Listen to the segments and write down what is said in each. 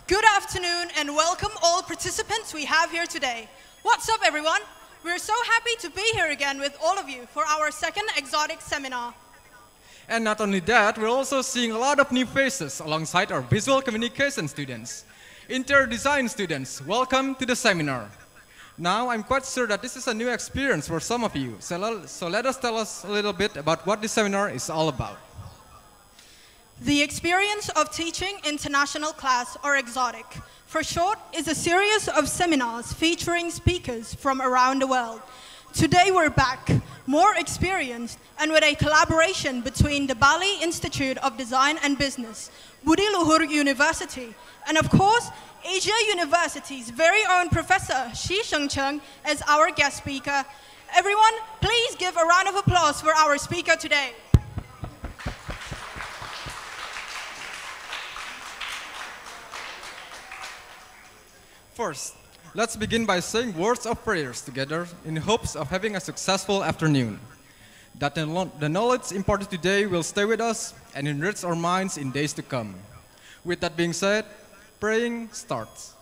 Good afternoon and welcome all participants we have here today. What's up everyone? We're so happy to be here again with all of you for our second exotic seminar. And not only that, we're also seeing a lot of new faces alongside our visual communication students. Interior design students, welcome to the seminar. Now, I'm quite sure that this is a new experience for some of you, so let us tell us a little bit about what this seminar is all about. The experience of teaching international class, or exotic, for short, is a series of seminars featuring speakers from around the world. Today we're back, more experienced, and with a collaboration between the Bali Institute of Design and Business, Budi Luhur University, and of course, Asia University's very own Professor Shi Shengcheng as our guest speaker. Everyone, please give a round of applause for our speaker today. First, let's begin by saying words of prayers together in hopes of having a successful afternoon. That the knowledge imparted today will stay with us and enrich our minds in days to come. With that being said, praying starts.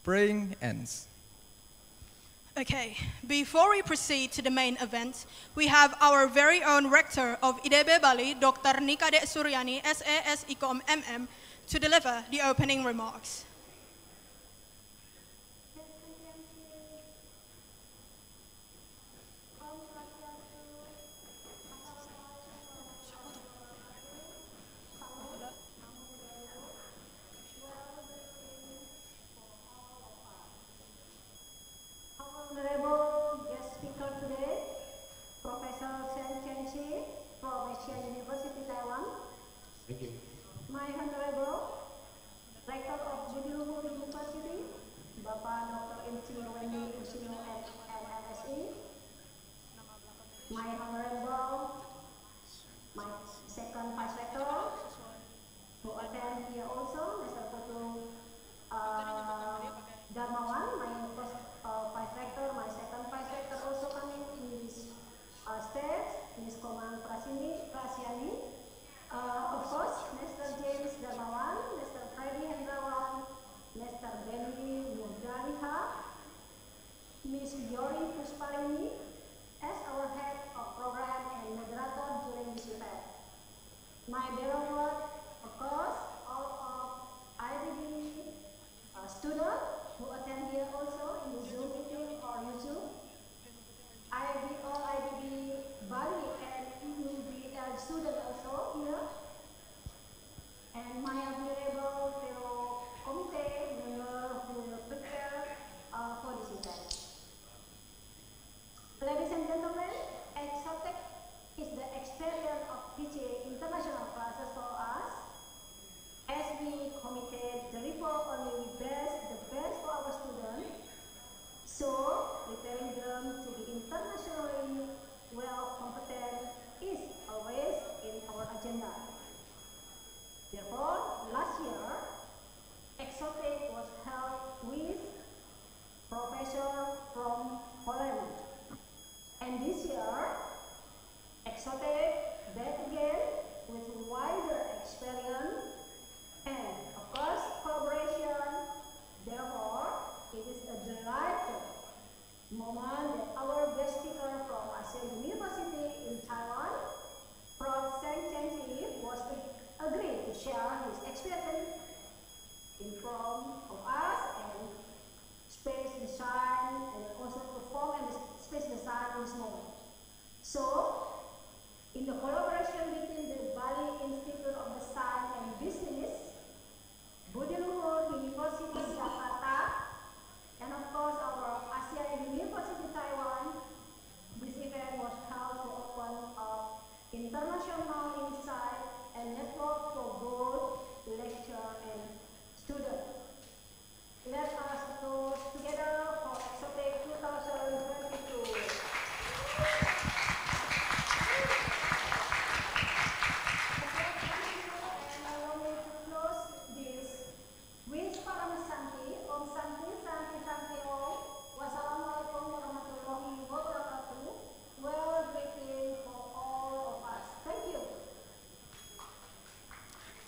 Praying ends. Okay, before we proceed to the main event, we have our very own rector of IDB Bali, Dr. Nikade Suryani, SAS Ikom MM, to deliver the opening remarks. Honorable guest speaker today, Professor Chen Chen from Asia University, Taiwan. Thank you. My Honorable Rector of Budi Luhur University, Bapak Dr. Insinyur Wendy Kusino LLSE. My Honorable, my second Vice Rector, who attend here also, Mr. Putu Darmawan, my first Vice Rector, my second Vice Rector also coming in this stage, Ms. Koman Prasiani. Of course, Mr. James Darmawan, Mr. Freddy Hendrawan, Mr. Benny Nurdaliha, Ms. Yori Pusparini, as our head of program and moderator during this event. My beloved, of course, all of IDB students who attend here also in the Zoom meeting or YouTube. All IDB Bali and EUBL students also here. And my admirable fellow committee members who will prepare for this event. Ladies and gentlemen, exotic is the experience of teaching international classes for us. As we committed the report only the best for our students, so preparing them to be internationally well competent is always in our agenda. Therefore, last year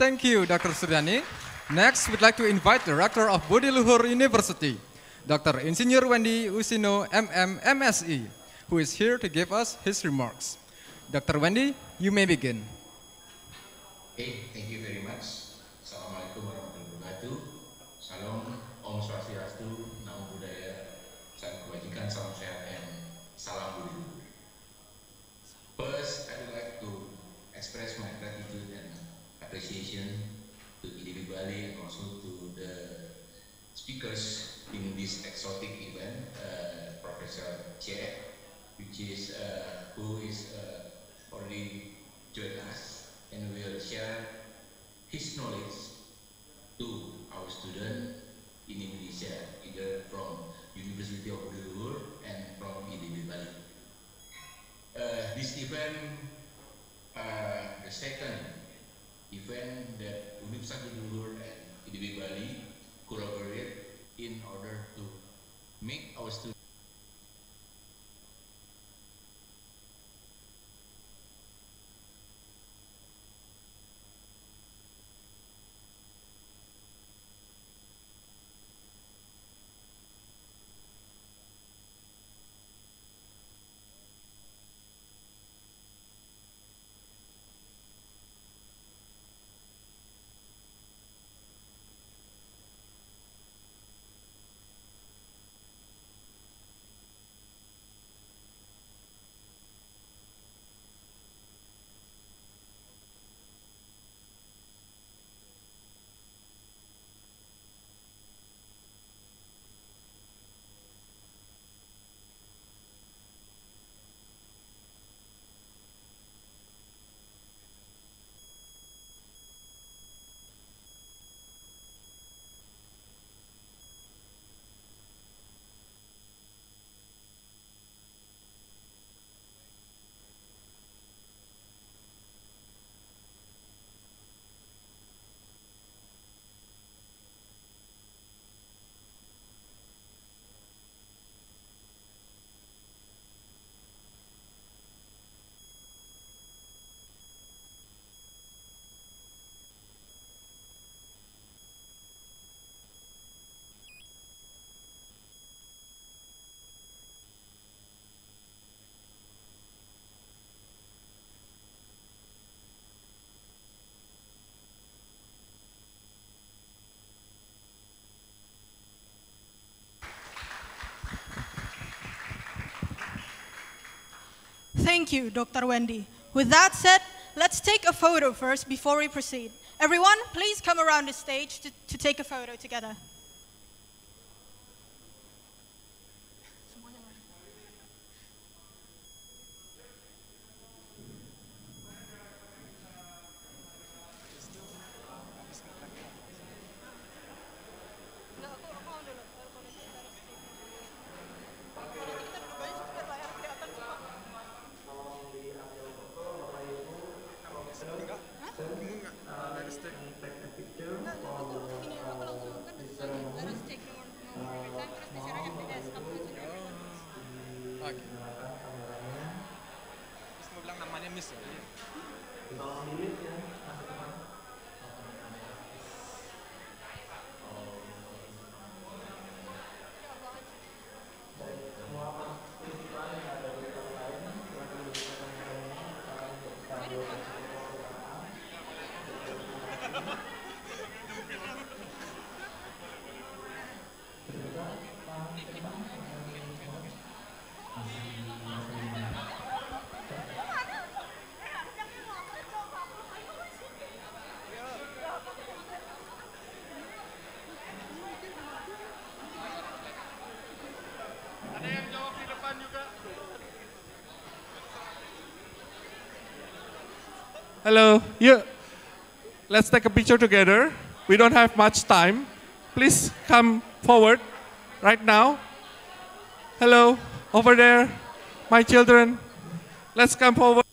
Thank you, Dr. Suryani. Next, we'd like to invite the Rector of Bodiluhur University, Dr. Insinyur Wendy Usino, MM, MSE, who is here to give us his remarks. Dr. Wendy, you may begin. Okay, thank you very much. Assalamualaikum warahmatullahi wabarakatuh. Shalom, Om Swastiastu, Namo Buddhaya, Salam Kebajikan, Salam Sehat, and Salam Budi. First, I would like to express my gratitude and appreciation to Legibility and also to the speakers in this exotic event, Professor Che, who is already joined us and will share his knowledge to our students in Indonesia, either from University of Bodiluhur and from IDB Bali. This event, the second event that University of Bodiluhur and IDB Bali collaborate in order to make our students Thank you, Dr. Wendy. With that said, let's take a photo first before we proceed. Everyone, please come around the stage to take a photo together. Hello. Let's take a picture together. We don't have much time. Please come forward right now. Hello, over there, my children. Let's come forward.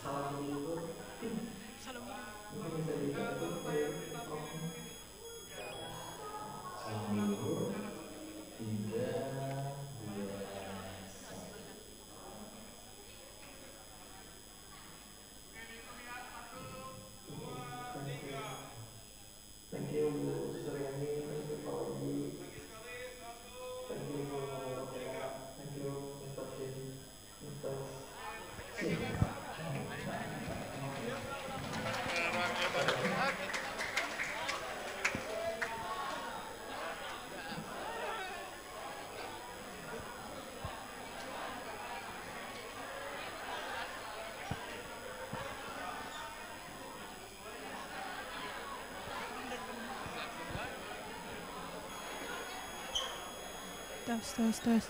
Salam dulu. 3, 2, 1. Thank you, Bu Suryani. Thank you, Pak Odi. Thank you, Bu Novela. Thank you, Mr. Jim. Mr. Sim. Tes.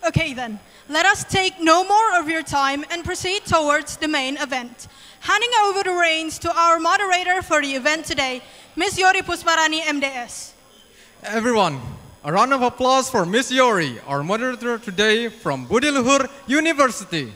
Okay then, let us take no more of your time and proceed towards the main event. Handing over the reins to our moderator for the event today, Ms. Yori Pusparani, MDS. Everyone, a round of applause for Miss Yori, our moderator today from Budi Luhur University.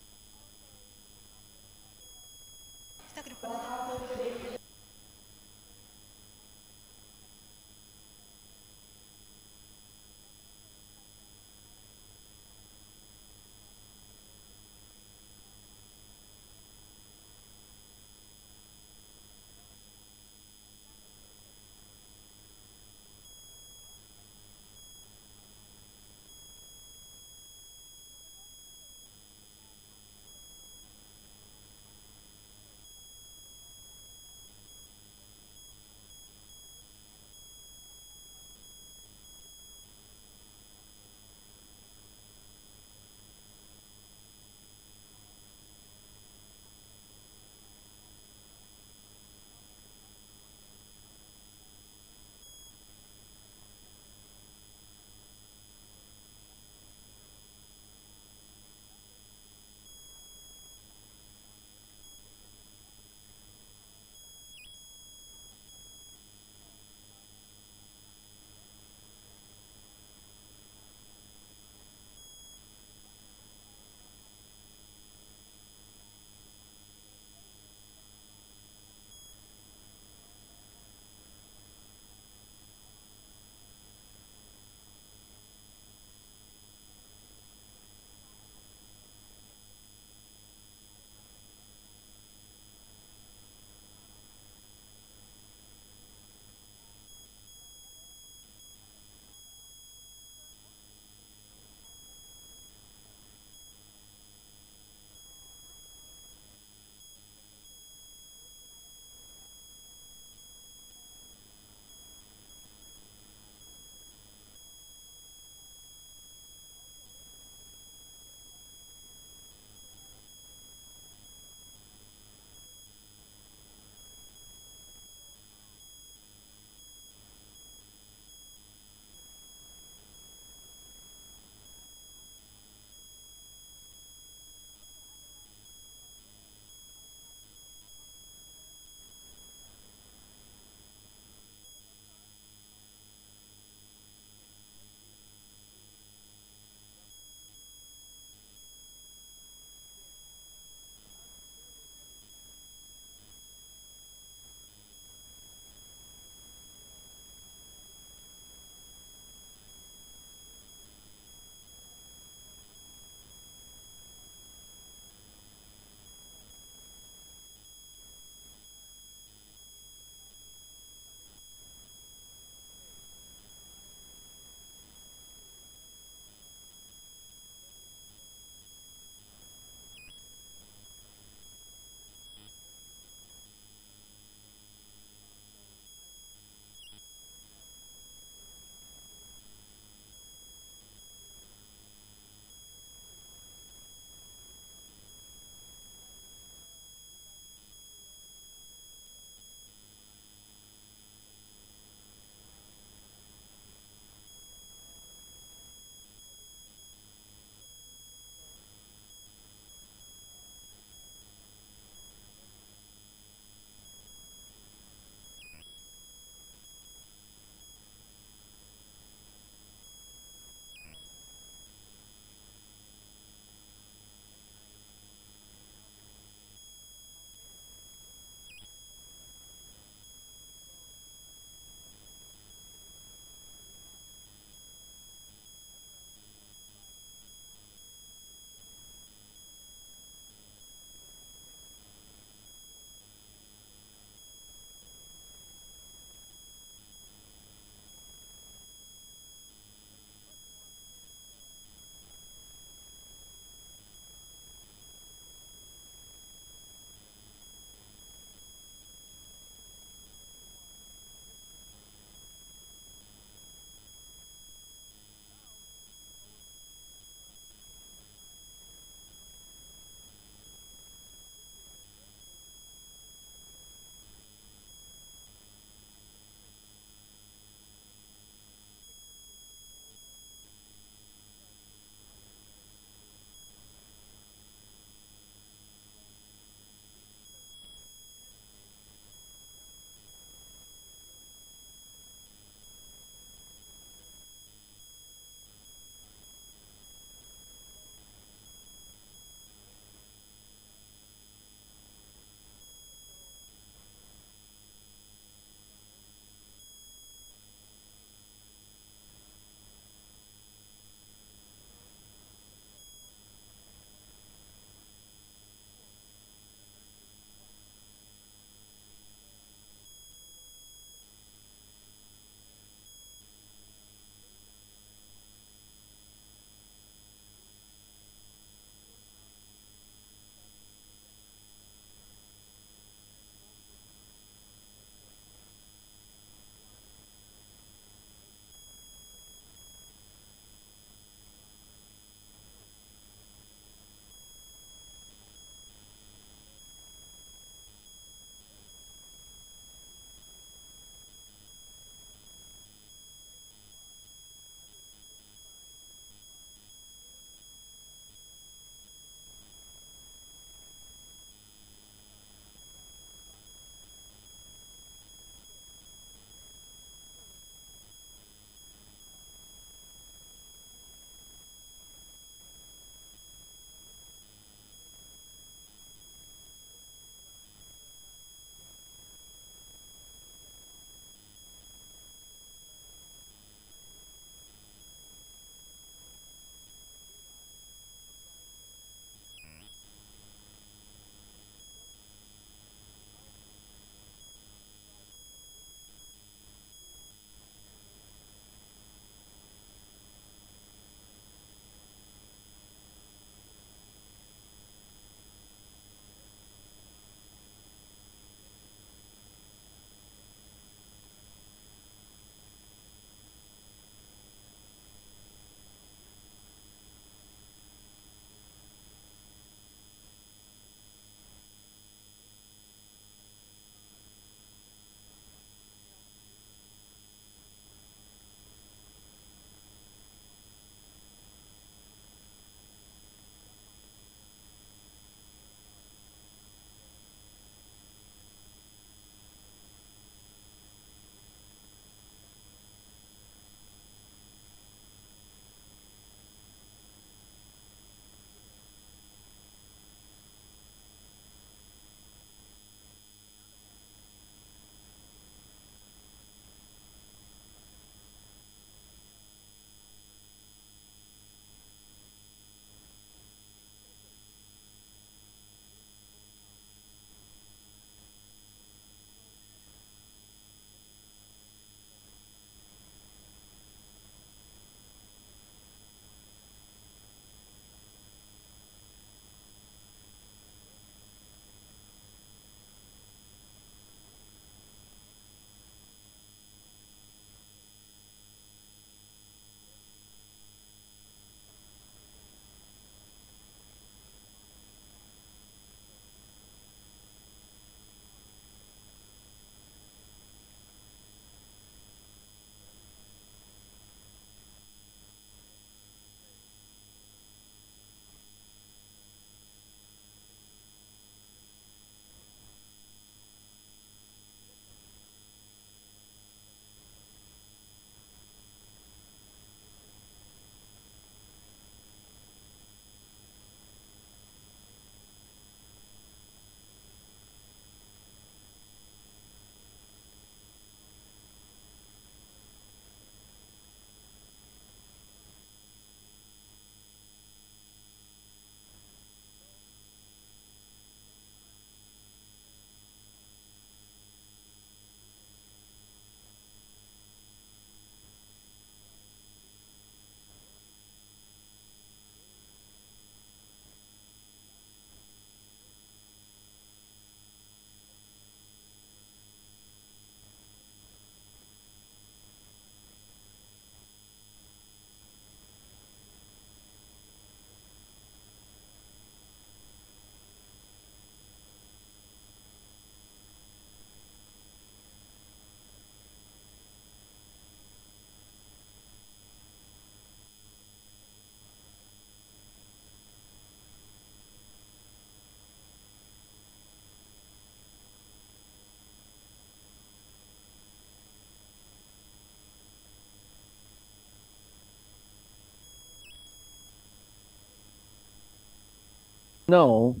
know,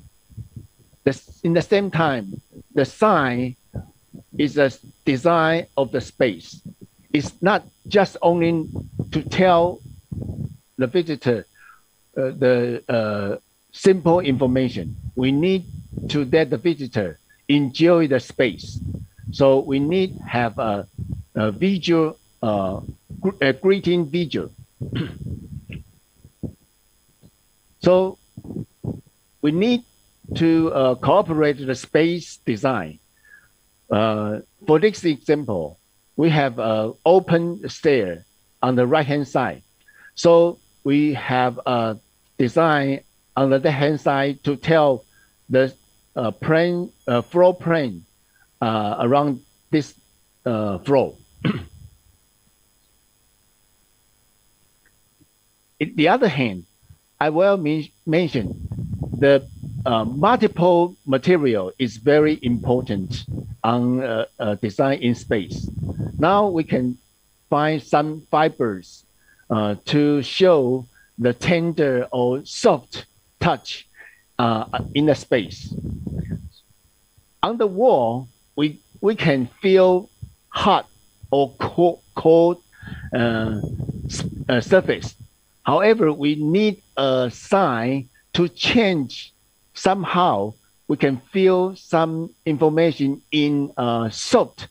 in the same time, the sign is a design of the space. It's not just only to tell the visitor the simple information. We need to let the visitor enjoy the space. So we need to have a visual, a greeting visual. So we need to cooperate with the space design. For this example, we have an open stair on the right-hand side. So we have a design on the left-hand side to tell the floor plan around this floor. On the other hand, I will mention the multiple material is very important on design in space. Now we can find some fibers to show the tender or soft touch in the space. On the wall, we can feel hot or cold surface. However, we need a sign to change somehow. We can feel some information in a soft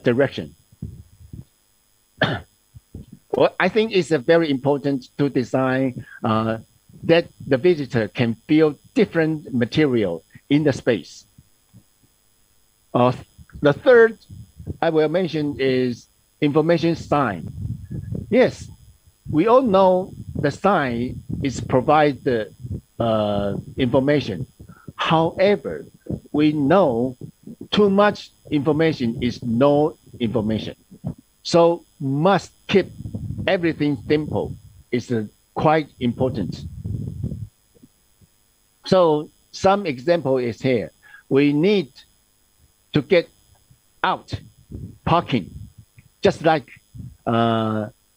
direction. Well, I think it's very important to design that the visitor can feel different material in the space. The third I will mention is information sign. Yes, we all know the sign is provide the information. However, we know too much information is no information. So must keep everything simple is quite important. So some example is here. We need to get out parking, just like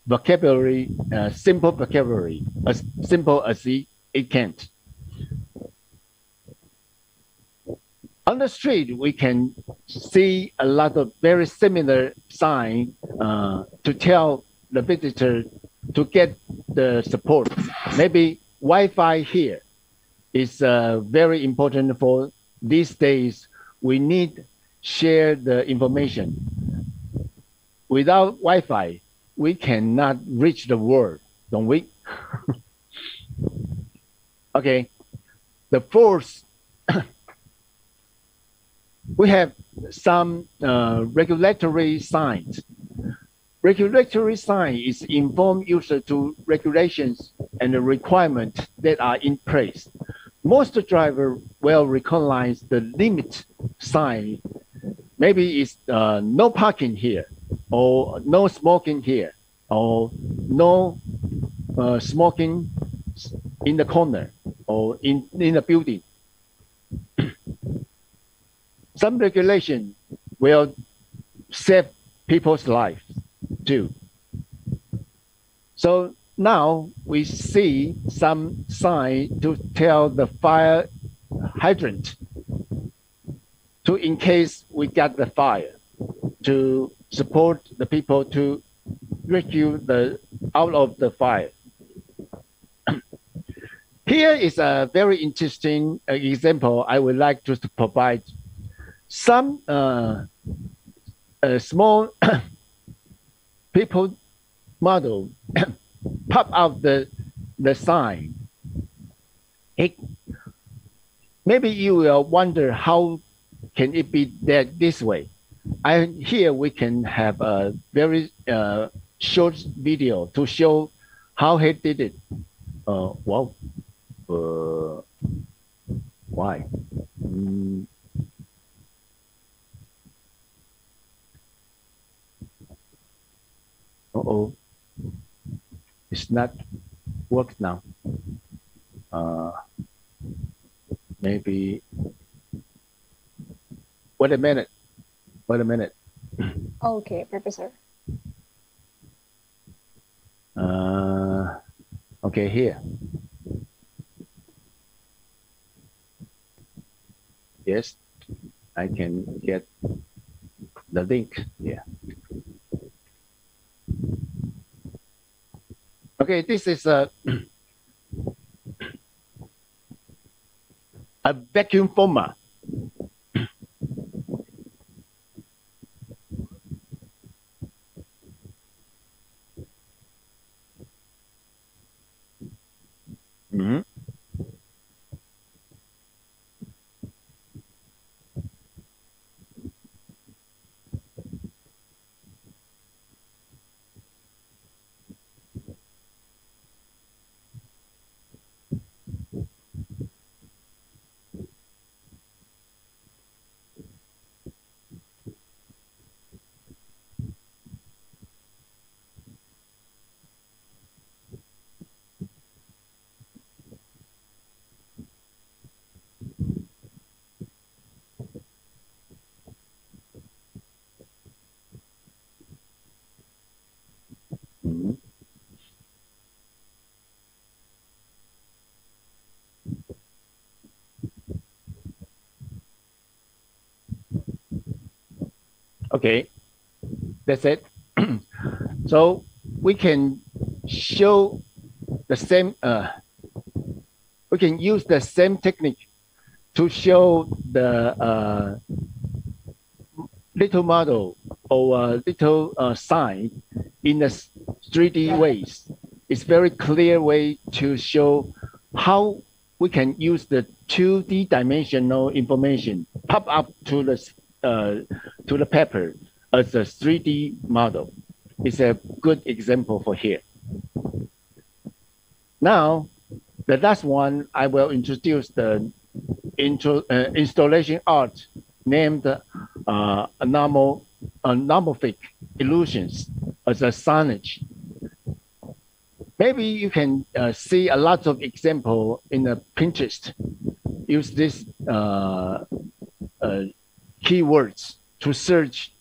vocabulary, simple vocabulary, as simple as it can. On the street, we can see a lot of very similar signs to tell the visitor to get the support. Maybe Wi-Fi here is very important for these days. We need share the information. Without Wi-Fi, we cannot reach the world, don't we? Okay, the fourth, we have some regulatory signs. Regulatory sign is inform user to regulations and the requirements that are in place. Most driver will recognize the limit sign. Maybe it's no parking here, or no smoking here, or no smoking in the corner or in the building. Some regulation will save people's lives too. So now we see some sign to tell the fire hydrant to in case we get the fire, to support the people to rescue out of the fire. Here is a very interesting example I would like to provide. Some small people model pop out the sign. Maybe you will wonder how can it be that this way. Here we can have a very short video to show how he did it. Wow. Why? Uh-oh. It's not worked now. Maybe. Wait a minute. Wait a minute. Okay, Professor. Okay, here. Yes, I can get the link. Yeah. Okay, this is a vacuum former. Mhm. Mhm. Okay, that's it. So we can show the same, we can use the same technique to show the little model or little sign in a 3D ways. It's very clear way to show how we can use the 2D dimensional information pop up to the paper as a 3D model. It's a good example for here. Now, the last one, I will introduce the installation art named anamorphic illusions as a signage. Maybe you can see a lot of example in the Pinterest. Use this keywords to search.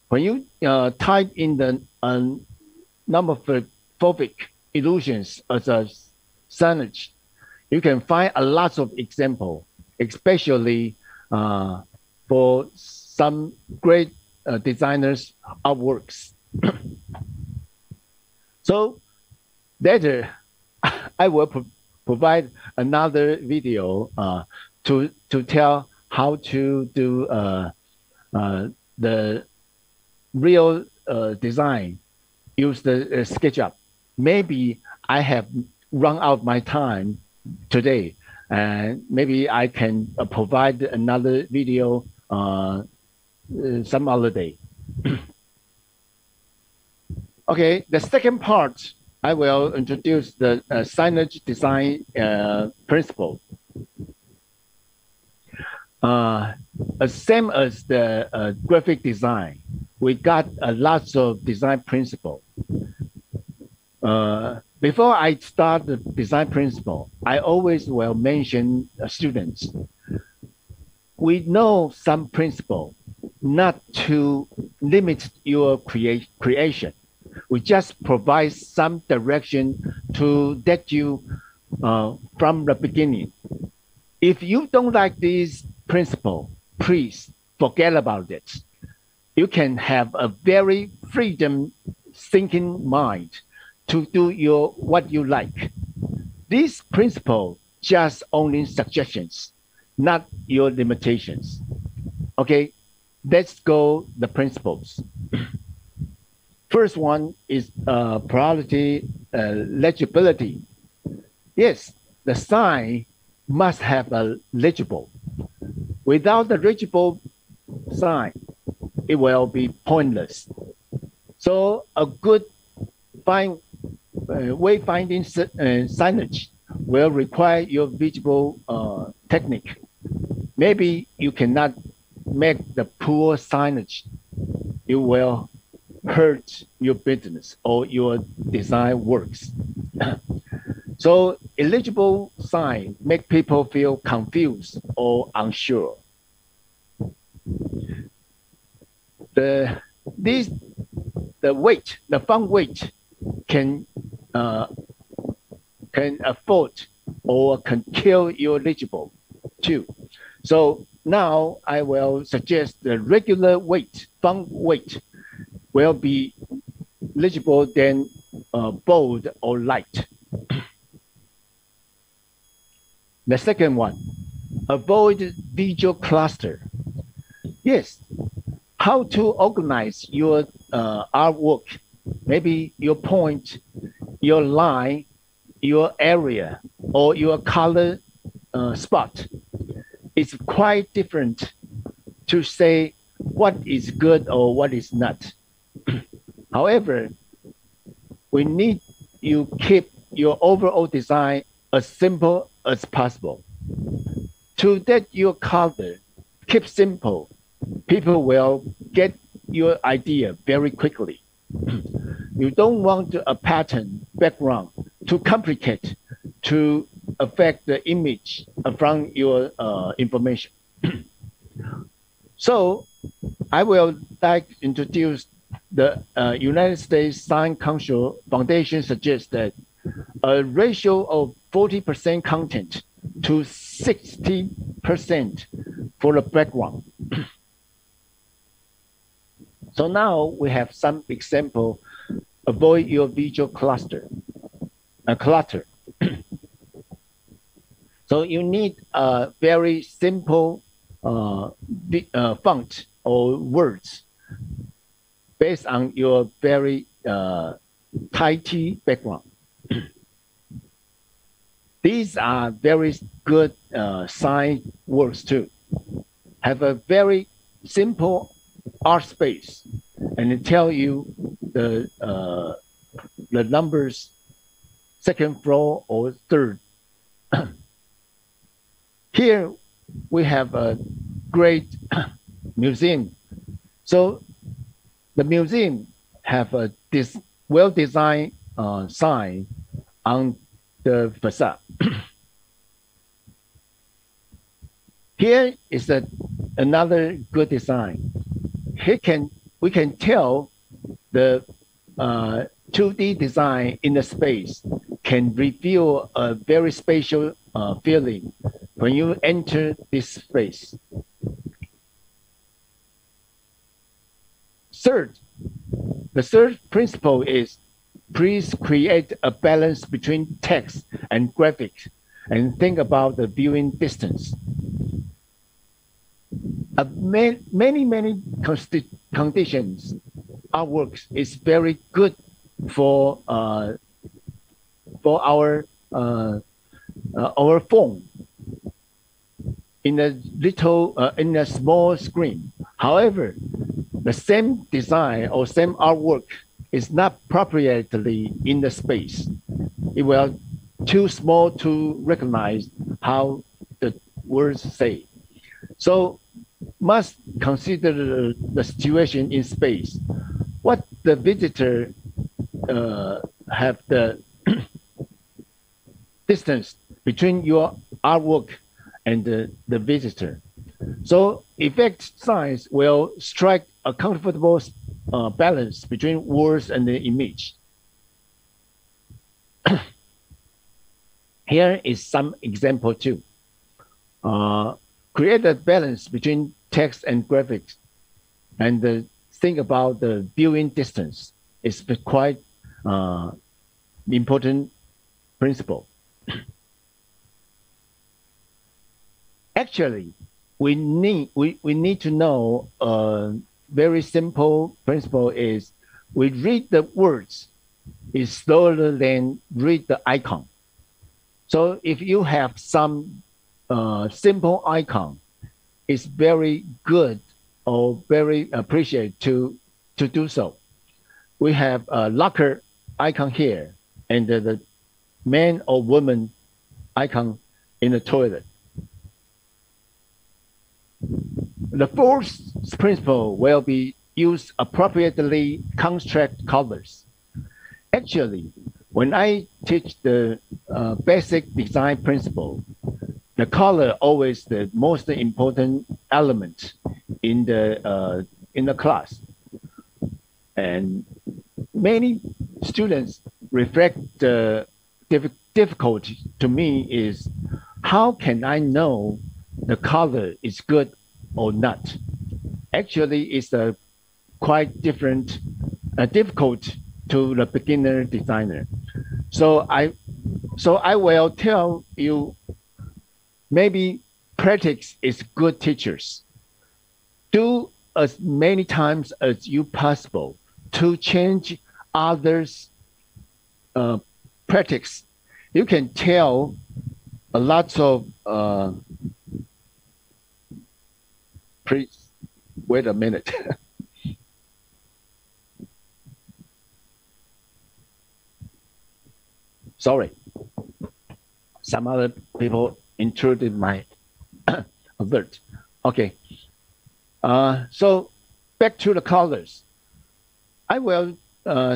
When you type in the anamorphic illusions as a signage, you can find a lot of example, especially for some great designers' artworks. So later, I will provide another video to tell how to do the real design, use the SketchUp. Maybe I have run out my time today, and maybe I can provide another video some other day. Okay, the second part, I will introduce the signage design principle. Same as the graphic design, we got a lot of design principle. Before I start the design principle, I always will mention students. We know some principle, not to limit your creation. We just provide some direction to let you from the beginning. If you don't like this principle, please forget about it. You can have a very freedom thinking mind to do what you like. This principle just only suggestions, not your limitations. Okay, let's go the principles. First one is priority legibility. Yes, the sign must have a legible. Without the legible sign, it will be pointless. So a good wayfinding signage will require your visible technique. Maybe you cannot make the poor signage. It will hurt your business or your design works. So illegible sign make people feel confused or unsure. The font weight can afford or can kill your legible too. So now I will suggest the regular weight, font weight, will be legible than bold or light. The second one, avoid visual cluster. Yes, how to organize your artwork, maybe your point, your line, your area, or your color spot. It's quite different to say what is good or what is not. However, we need you keep your overall design as simple as possible. To that your color keep simple, people will get your idea very quickly. You don't want a pattern background too complicated to affect the image from your information. So I will like introduce the United States Sign Council Foundation suggests that a ratio of 40% content to 60% for the background. So now we have some example. Avoid your visual clutter. So you need a very simple font or words based on your very tidy background. These are very good sign words too. Have a very simple art space and it tell you the numbers, second floor or third. Here we have a great museum. So the museum have a well-designed sign on the facade. Here is another good design. Here we can tell the 2D design in the space can reveal a very spatial feeling when you enter this space. The third principle is please create a balance between text and graphics and think about the viewing distance. Many conditions artworks is very good for our phone in a small screen. However, the same design or same artwork is not appropriately in the space. It will too small to recognize how the words say. So must consider the situation in space. What the visitor have the distance between your artwork and the visitor. So effect signs will strike a comfortable balance between words and the image. Here is some example too. Create a balance between text and graphics and think about the viewing distance. It's quite important principle. Actually, we need to know a very simple principle is we read the words is slower than read the icon. So if you have some simple icon, it's very good or very appreciated to do so. We have a locker icon here and the man or woman icon in the toilet. The fourth principle will be use appropriately contrast colors. Actually, when I teach the basic design principle, the color always the most important element in the class. And many students reflect the difficulty to me is how can I know the color is good or not. Actually, it's quite different, difficult to the beginner designer. So I will tell you, maybe practice is good teachers. Do as many times as you possible to change others' practice. You can tell a lot of please wait a minute. Sorry, some other people intruded my alert. Okay, so back to the colors. I will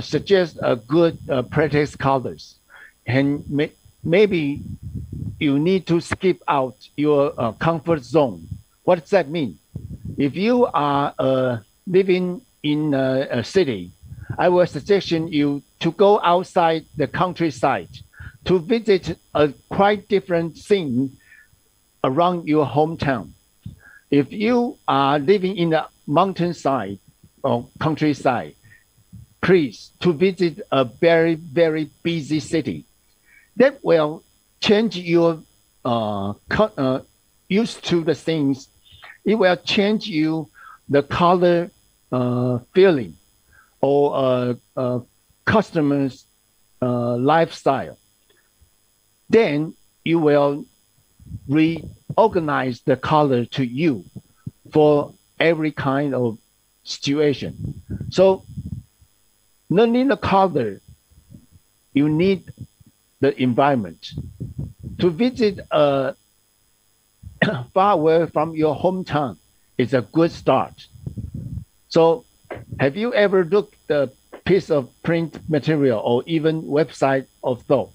suggest a good practice colors, and maybe you need to skip out your comfort zone. What does that mean? If you are living in a city, I will suggest you to go outside the countryside to visit a quite different thing around your hometown. If you are living in the mountainside or countryside, please to visit a very, very busy city. That will change your used to the things. It will change you the color feeling or customers' lifestyle. Then you will reorganize the color to you for every kind of situation. So learning the color, you need the environment. To visit far away from your hometown is a good start. So have you ever looked at a piece of print material or even website of thought?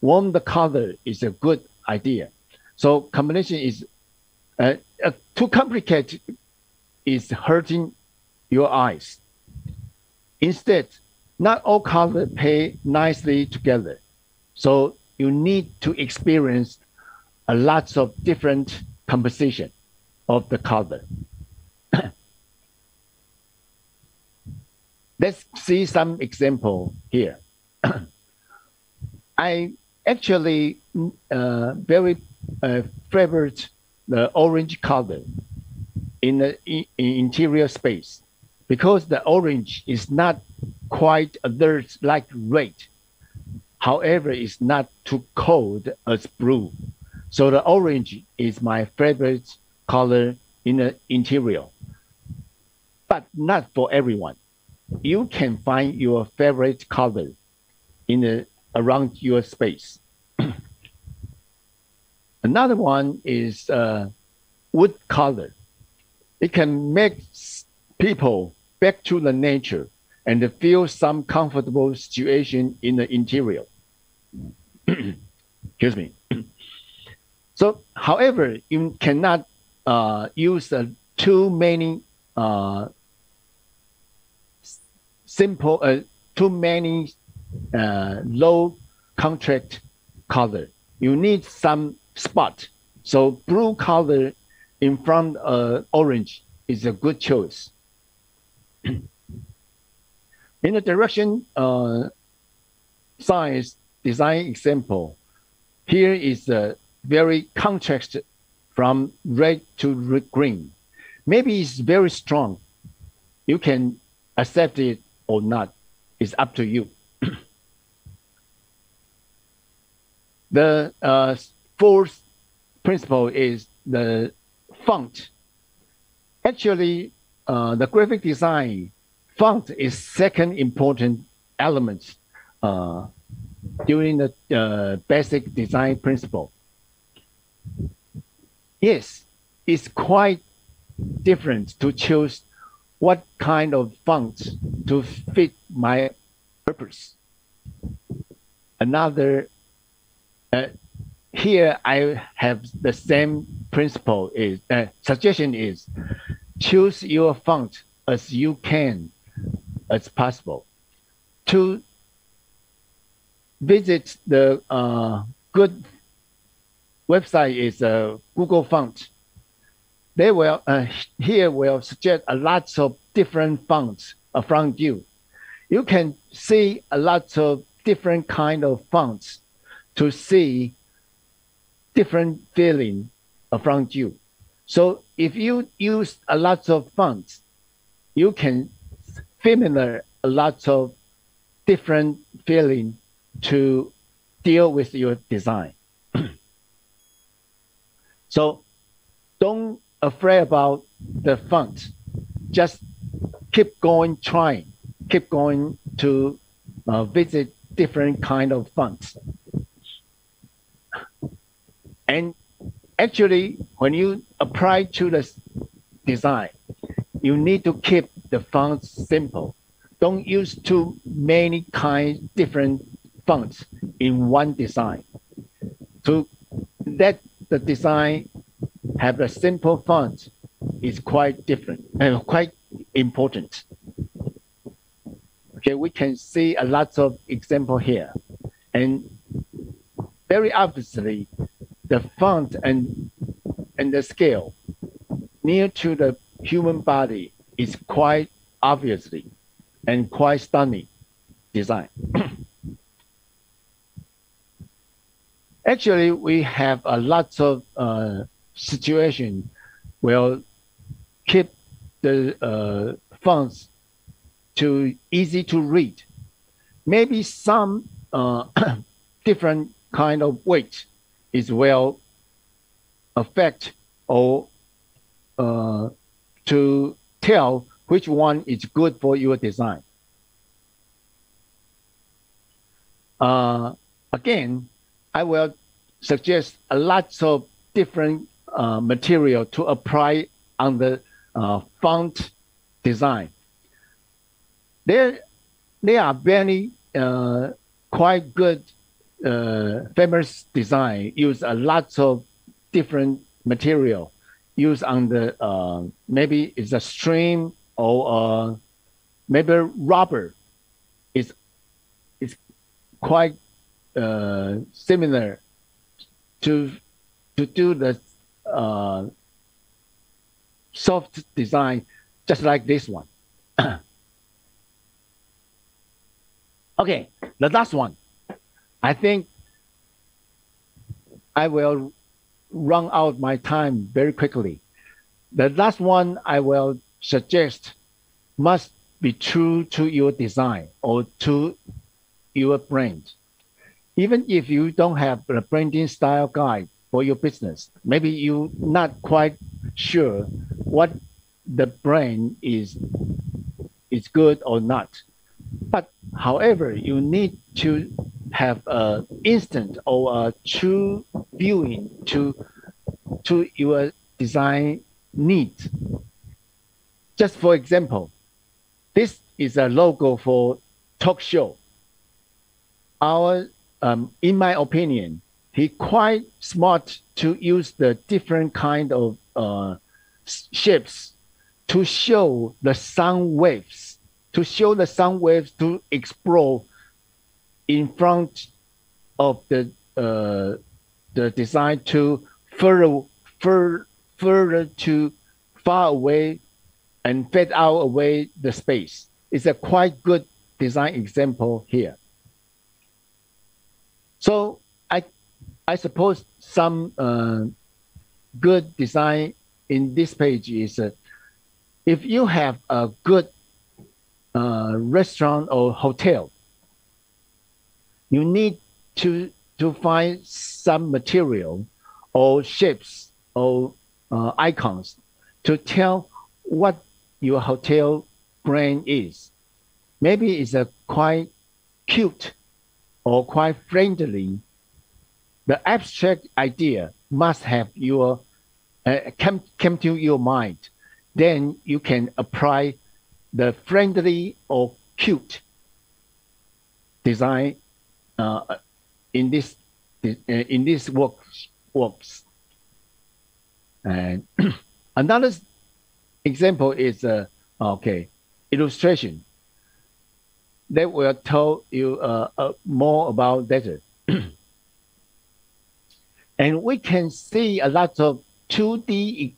Warm the color is a good idea. So combination is too complicated, is hurting your eyes. Instead, not all colors pair nicely together. So you need to experience a lot of different composition of the color. Let's see some example here. I actually very favorite the orange color in the interior space because the orange is not quite alert like red. However, it's not too cold as blue. So the orange is my favorite color in the interior, but not for everyone. You can find your favorite color in around your space. Another one is wood color. It can make people back to the nature and feel some comfortable situation in the interior. Excuse me. So, however, you cannot use too many too many low contrast color. You need some spot. So blue color in front of orange is a good choice. In the direction science design example, here is a very contrast from red to green. Maybe it's very strong. You can accept it or not. It's up to you. The fourth principle is the font. Actually, the graphic design font is second important element during the basic design principle. Yes, it's quite different to choose what kind of font to fit my purpose. Another, here I have the same principle is, suggestion is choose your font as you can as possible. To visit the good website is Google font. they will here will suggest a lot of different fonts around you. You can see a lot of different kind of fonts to see different feeling around you. So if you use a lot of fonts, you can familiar a lot of different feeling to deal with your design. So don't afraid about the font. Just keep going trying. Keep going to visit different kind of fonts. And actually, when you apply to the design, you need to keep the fonts simple. Don't use too many different fonts in one design. To let the design have a simple font is quite different and quite important. Okay, we can see a lot of example here. And very obviously, the font and the scale near to the human body is quite obviously and quite stunning design. Actually, we have a lot of situations where keep the fonts to easy to read. Maybe some different kind of weight is will affect or to tell which one is good for your design. Again, I will suggest a lot of different material to apply on the font design. There are very quite good famous design use a lot of different material used on the maybe it's a string or maybe rubber. It's quite similar to do the soft design just like this one. Okay, the last one. I think I will run out my time very quickly. The last one I will suggest must be true to your design or to your brand. Even if you don't have a branding style guide for your business, maybe you're not quite sure what the brand is good or not. But however, you need to have an instant or a true viewing to your design needs. Just for example, this is a logo for talk show. In my opinion, he quite smart to use the different kind of shapes to show the sound waves, to explore in front of the design to further to far away and fade out away the space. It's a quite good design example here. So I suppose some good design in this page is if you have a good restaurant or hotel, you need to find some material or shapes or icons to tell what your hotel brand is. Maybe it's a quite cute or quite friendly. The abstract idea must have your come to your mind. Then you can apply the friendly or cute design in this works. And another example is illustration. That will tell you more about that. And we can see a lot of 2D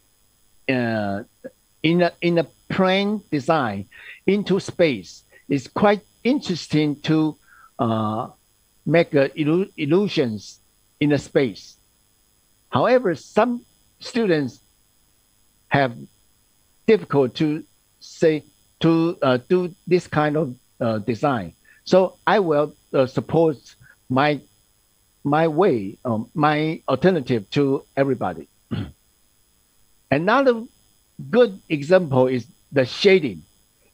in a plane design into space. It's quite interesting to make illusions in the space. However, some students have difficult to say to do this kind of design. So I will suppose my way, my alternative to everybody. Another good example is the shading.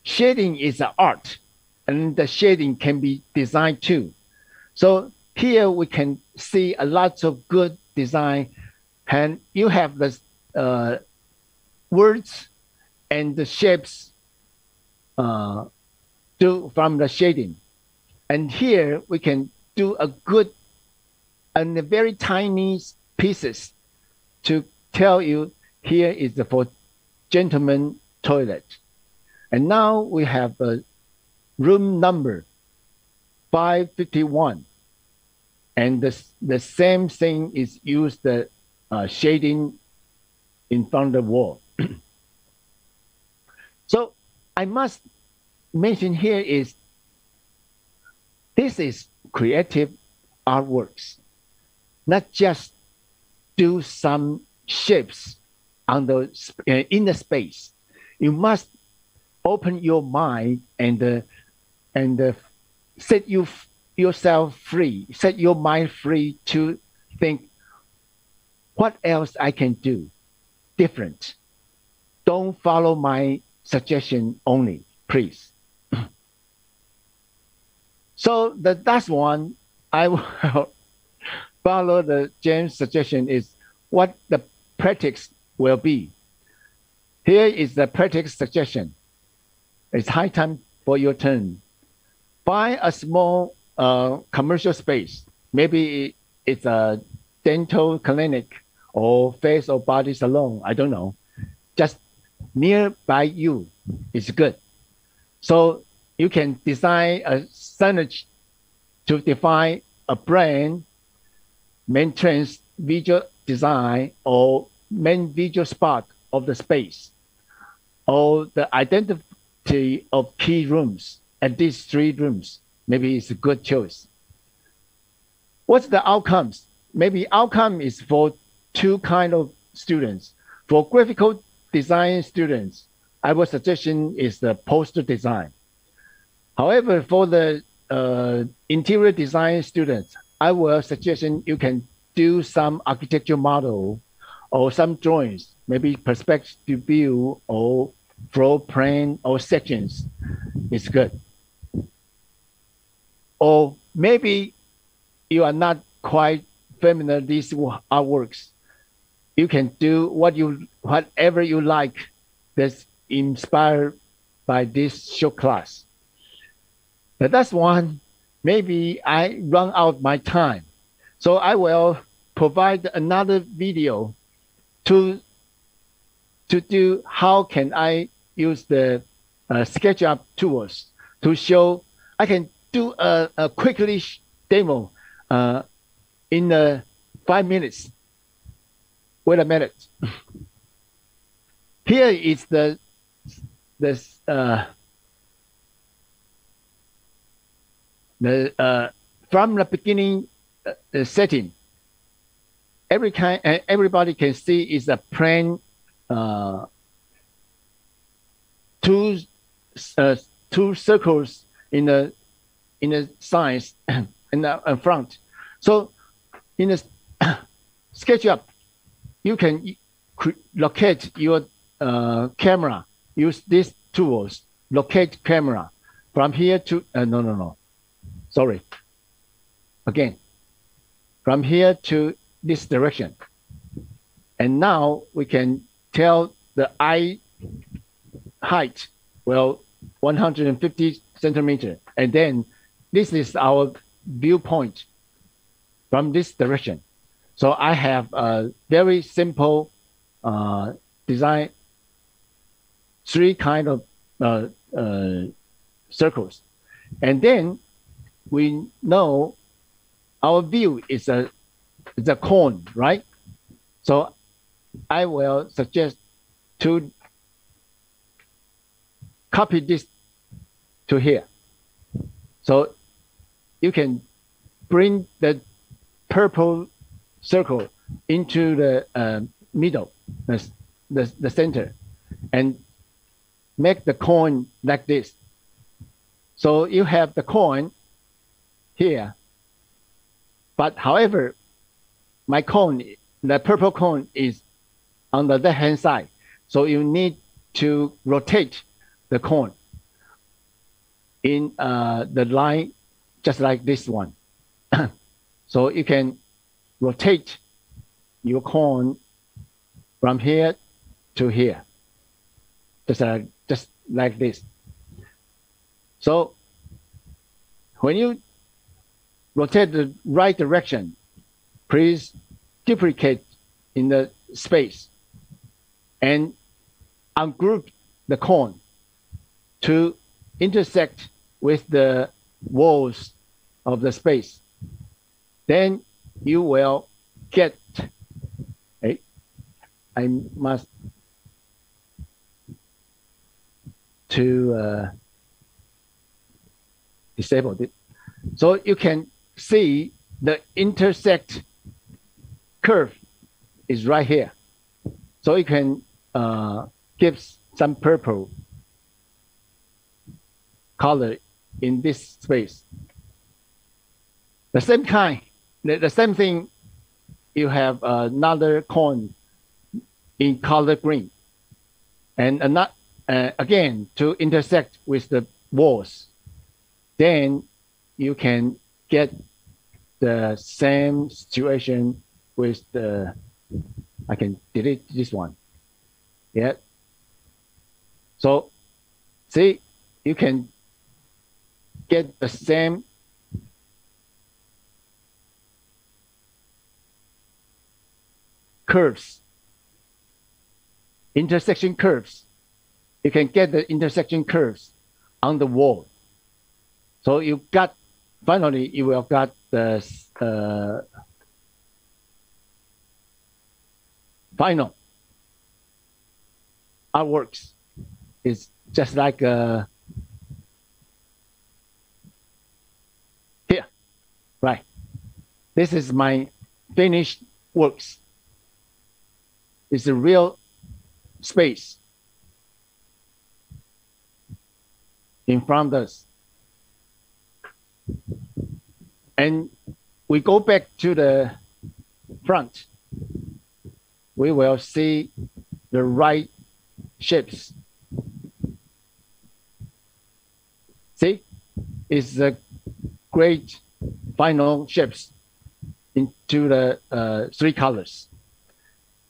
Shading is an art, and the shading can be designed too. So here we can see a lot of good design, and you have the words and the shapes from the shading. And here we can do a good and a very tiny pieces to tell you here is the for gentleman toilet. And now we have a room number 551. And the same thing is used the shading in front of the wall. So I must mention here is this is creative artworks, not just do some shapes on the in the space. You must open your mind and set yourself free, set your mind free to think what else I can do different. Don't follow my suggestion only, please. So the last one, I will follow the James' suggestion is what the practice will be. Here is the practice suggestion. It's high time for your turn. Find a small commercial space. Maybe it's a dental clinic or face or body salon. I don't know. Just nearby you is good. So you can design a signage to define a brand, maintenance visual design, or main visual spot of the space, or the identity of key rooms. At these 3 rooms, maybe it's a good choice. What's the outcomes? Maybe outcome is for 2 kind of students. For graphical design students, our suggestion is the poster design. However, for the interior design students, I will suggestion you can do some architecture model or some drawings, maybe perspective view or floor plan or sections is good. Or maybe you are not quite familiar with these artworks. You can do whatever you like that's inspired by this short class. The last one, maybe I run out my time. So I will provide another video to do how can I use the SketchUp tools to show I can do a quickly demo in 5 minutes. Wait a minute. Here is from the beginning setting. Everybody can see is a plain 2 circles in the sides in the front. So in the SketchUp, you can locate your camera. Use these tools. Locate camera from here to no. Sorry. Again, from here to this direction. And now we can tell the eye height, well, 150 centimeter. And then this is our viewpoint from this direction. So I have a very simple design, 3 kind of circles. And then we know our view is a cone, right? So I will suggest to copy this to here. So you can bring the purple circle into the middle, the center, and make the coin like this. So you have the coin here, but however, my cone, the purple cone is on the left-hand side. So you need to rotate the cone in the line just like this one. So you can rotate your cone from here to here, just like this. So when you rotate the right direction, please duplicate in the space and ungroup the cone to intersect with the walls of the space. Then you will get, I must to disable it. So you can see the intersect curve is right here. So you can give some purple color in this space. The same kind, the same thing, you have another cone in color green. And again, to intersect with the walls. Then you can get the same situation with the, I can delete this one. Yeah. So see, you can get the same curves, intersection curves. You can get the intersection curves on the wall. So you got, finally, you will got the final artworks. It's just like here, right? This is my finished works. It's a real space in front of us. And we go back to the front. We will see the right shapes. See, it's a great final shapes into the three colors.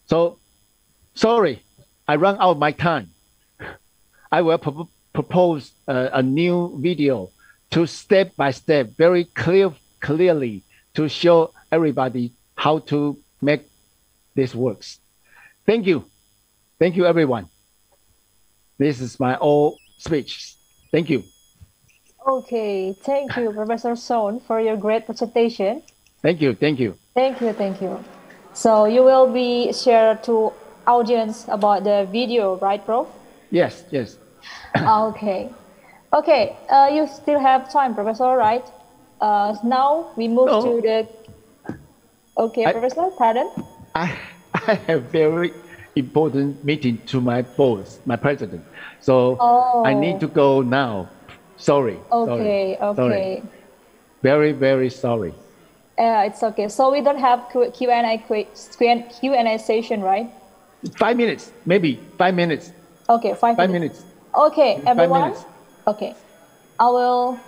So, sorry, I run out of my time. I will propose a new video to step by step, very clearly to show everybody how to make this works. Thank you. Thank you, everyone. This is my all speech. Thank you. Okay, thank you, Professor Son, for your great presentation. Thank you, thank you. Thank you, thank you. So you will be shared to audience about the video, right, Prof? Yes, yes. Okay. Okay, you still have time, Professor, right? Now we move to the... Okay, Professor, pardon? I have very important meeting to my boss, my president. So I need to go now. Sorry. Okay, okay. Sorry. Very, very sorry. It's okay. So we don't have Q&A session, right? 5 minutes, maybe 5 minutes. Okay, 5 minutes. Okay, everyone. Okay, I will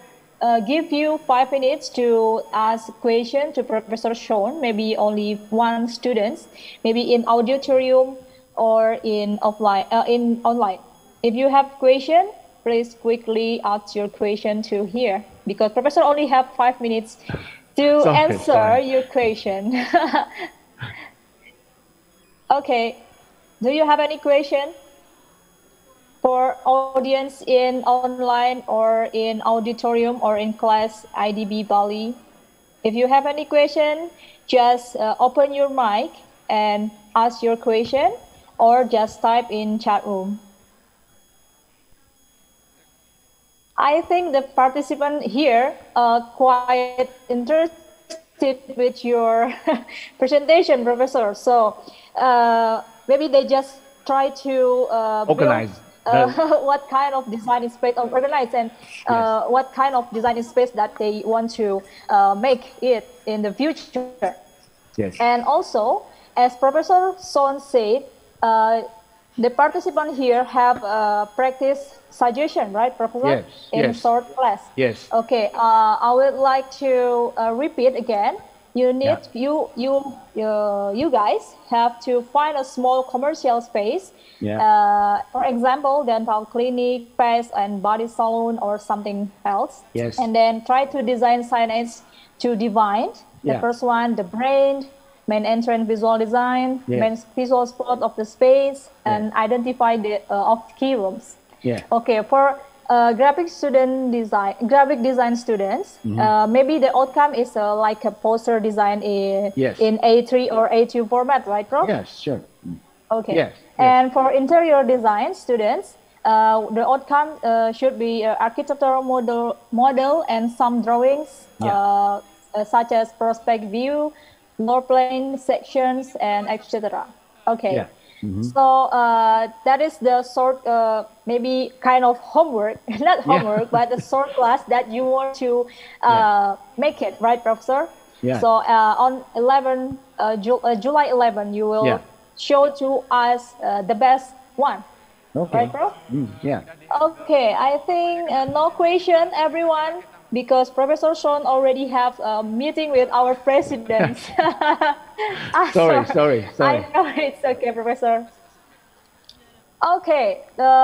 give you 5 minutes to ask question to Professor Sean. Maybe only one student, maybe in auditorium or in offline, in online. If you have question, please quickly ask your question to here, because Professor only have 5 minutes to answer your question. Okay, do you have any question for audience in online or in auditorium or in class IDB Bali? If you have any question, just open your mic and ask your question. or just type in chat room. I think the participant here are quite interested with your presentation, Professor. So maybe they just try to organize what kind of design space or organize and what kind of design space that they want to make it in the future. Yes. And also, as Professor Son said, the participant here have practice suggestion, right, Professor? Yes. In short class. Yes. Okay. I would like to repeat again. You need you guys have to find a small commercial space. Yeah. For example, dental clinic, face and body salon, or something else. Yes. And then try to design signage to divide. The first one, the brand, main entrance visual design, main visual spot of the space, and identify the of key rooms. Yeah. Okay, for graphic design students, maybe the outcome is like a poster design in A3 or A2 format, right, Prof? Yes, sure. Okay. Yes. And for interior design students, the outcome should be architectural model and some drawings, such as prospect view, floor plan sections, and etc. Okay. Yeah. So that is the short, maybe kind of homework, not homework, but the short class that you want to make it, right, Professor? Yeah. So on July 11, you will show to us the best one. Okay. Right, Prof? Yeah. Okay, I think no question, everyone, because Professor Sean already have a meeting with our president. Sorry. I know, it's okay, Professor. Okay,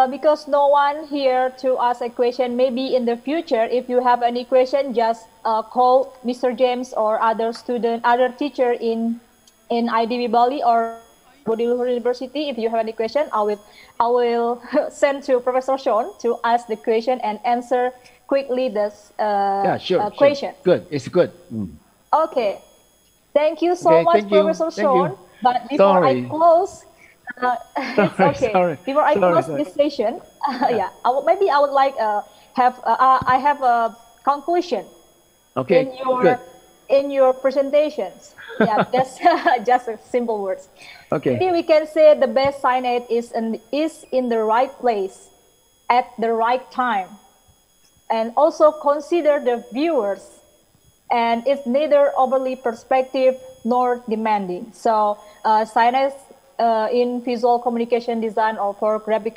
because no one here to ask a question, maybe in the future, if you have any question, just call Mr. James or other teacher in IDB Bali or Bodiluhur University. If you have any question, I will send to Professor Sean to ask the question and answer quickly this question. Sure. Good, it's good. Okay, thank you so much, Professor Sean. But before I close, Before I close this session, maybe I would like I have a conclusion. Okay. In your presentations. Yeah, that's just a simple words. Okay. Maybe we can say the best signage is in the right place at the right time, and also consider the viewers, and it's neither overly perspective nor demanding. So signage in visual communication design or for graphic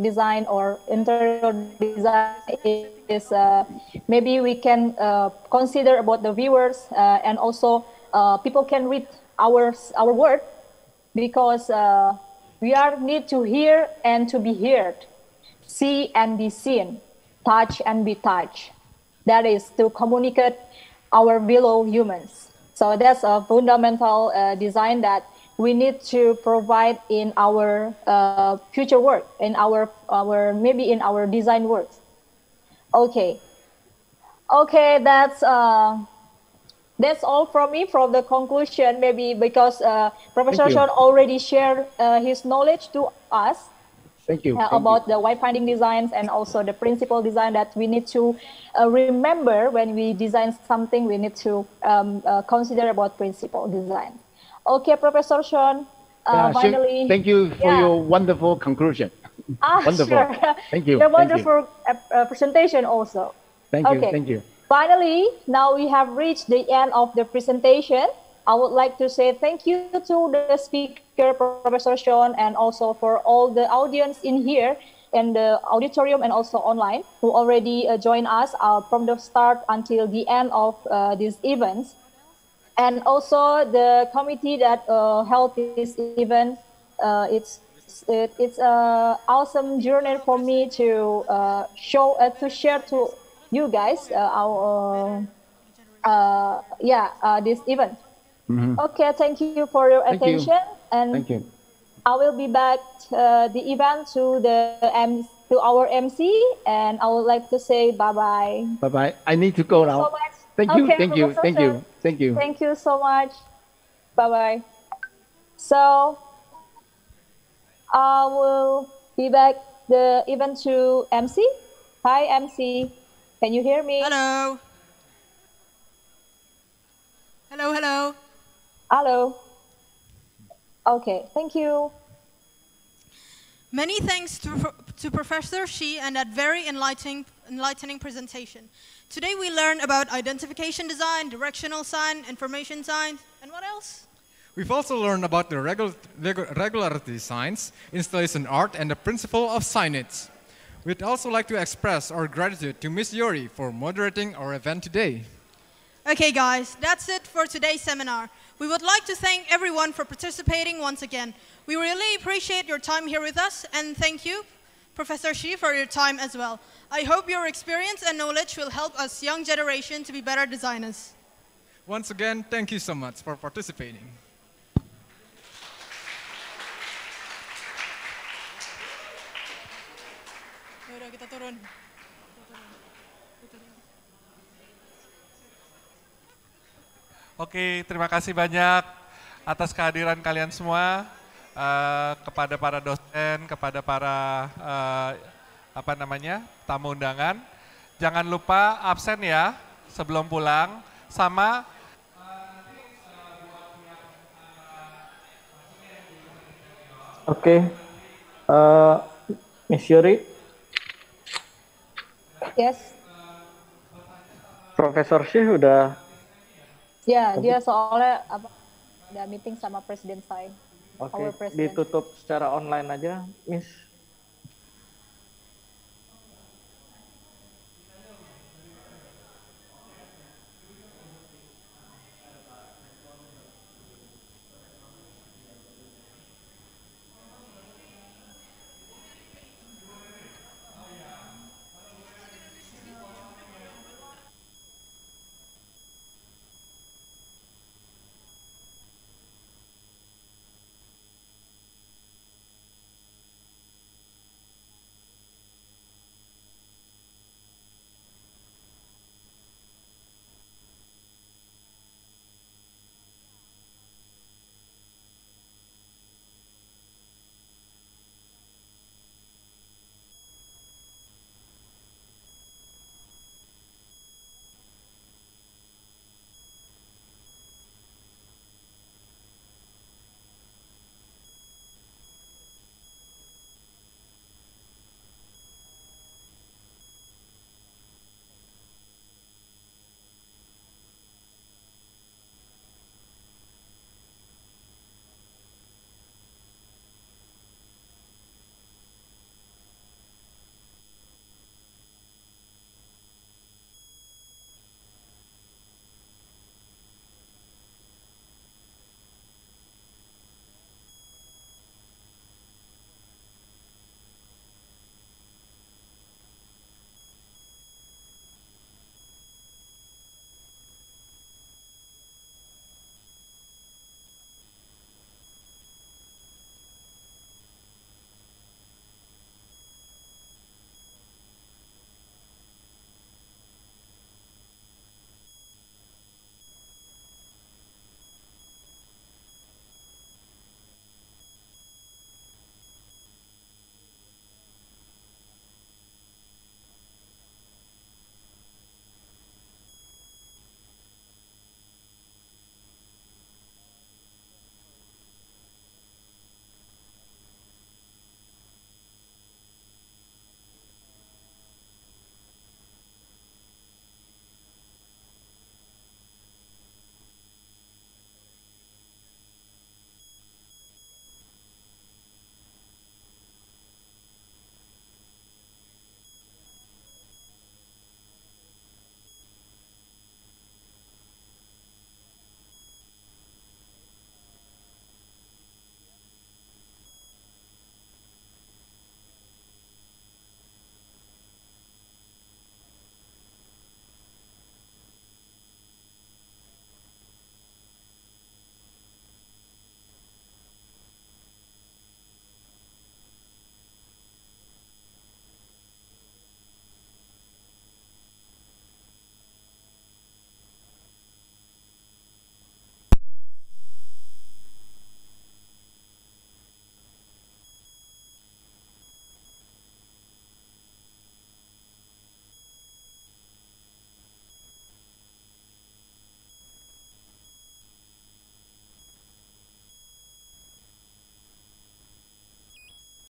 design or interior design is maybe we can consider about the viewers and also people can read our word, because we need to hear and to be heard, see and be seen, touch and be touched. That is to communicate our fellow humans. So that's a fundamental design that we need to provide in our future work, in our maybe in our design work. Okay, that's all from me from the conclusion. Maybe because Professor Sean already shared his knowledge to us. Thank you. About the wayfinding designs and also the principal design that we need to remember when we design something. We need to consider about principal design. Okay, Professor Sean. Finally, thank you for your wonderful conclusion. Wonderful. Sure. Thank you. The wonderful presentation also. Thank you. Thank you. Finally, now we have reached the end of the presentation. I would like to say thank you to the speaker, Professor Sean, and also for all the audience in here in the auditorium and also online who already joined us from the start until the end of this event. And also the committee that held this event. It's an awesome journey for me to share to you guys this event. Okay, thank you for your attention, and thank you. I will be back the event to our MC, and I would like to say bye bye. Bye bye. I need to go now. So much. Thank you. Okay, Thank you. Professor Thank you. Sean. Thank you. Thank you so much. Bye bye. So I will feedback the event to MC. Hi, MC. Can you hear me? Hello. Hello, hello. Hello. Okay, thank you. Many thanks to Professor Shi and that very enlightening presentation. Today we learned about identification design, directional sign, information signs, and what else? We've also learned about the regularity signs, installation art, and the principle of signage. We'd also like to express our gratitude to Miss Yori for moderating our event today. Okay guys, that's it for today's seminar. We would like to thank everyone for participating once again. We really appreciate your time here with us, and thank you, Professor Shi, for your time as well. I hope your experience and knowledge will help us young generation to be better designers. Once again, thank you so much for participating. Yaudah, kita turun. Oke, terima kasih banyak atas kehadiran kalian semua, kepada para dosen, kepada para tamu undangan. Jangan lupa absen ya sebelum pulang, sama Oke, Miss Yuri, Yes. Profesor Syih udah. Ya, dia soalnya ada meeting sama Presiden saya. Oke, ditutup secara online aja, Miss.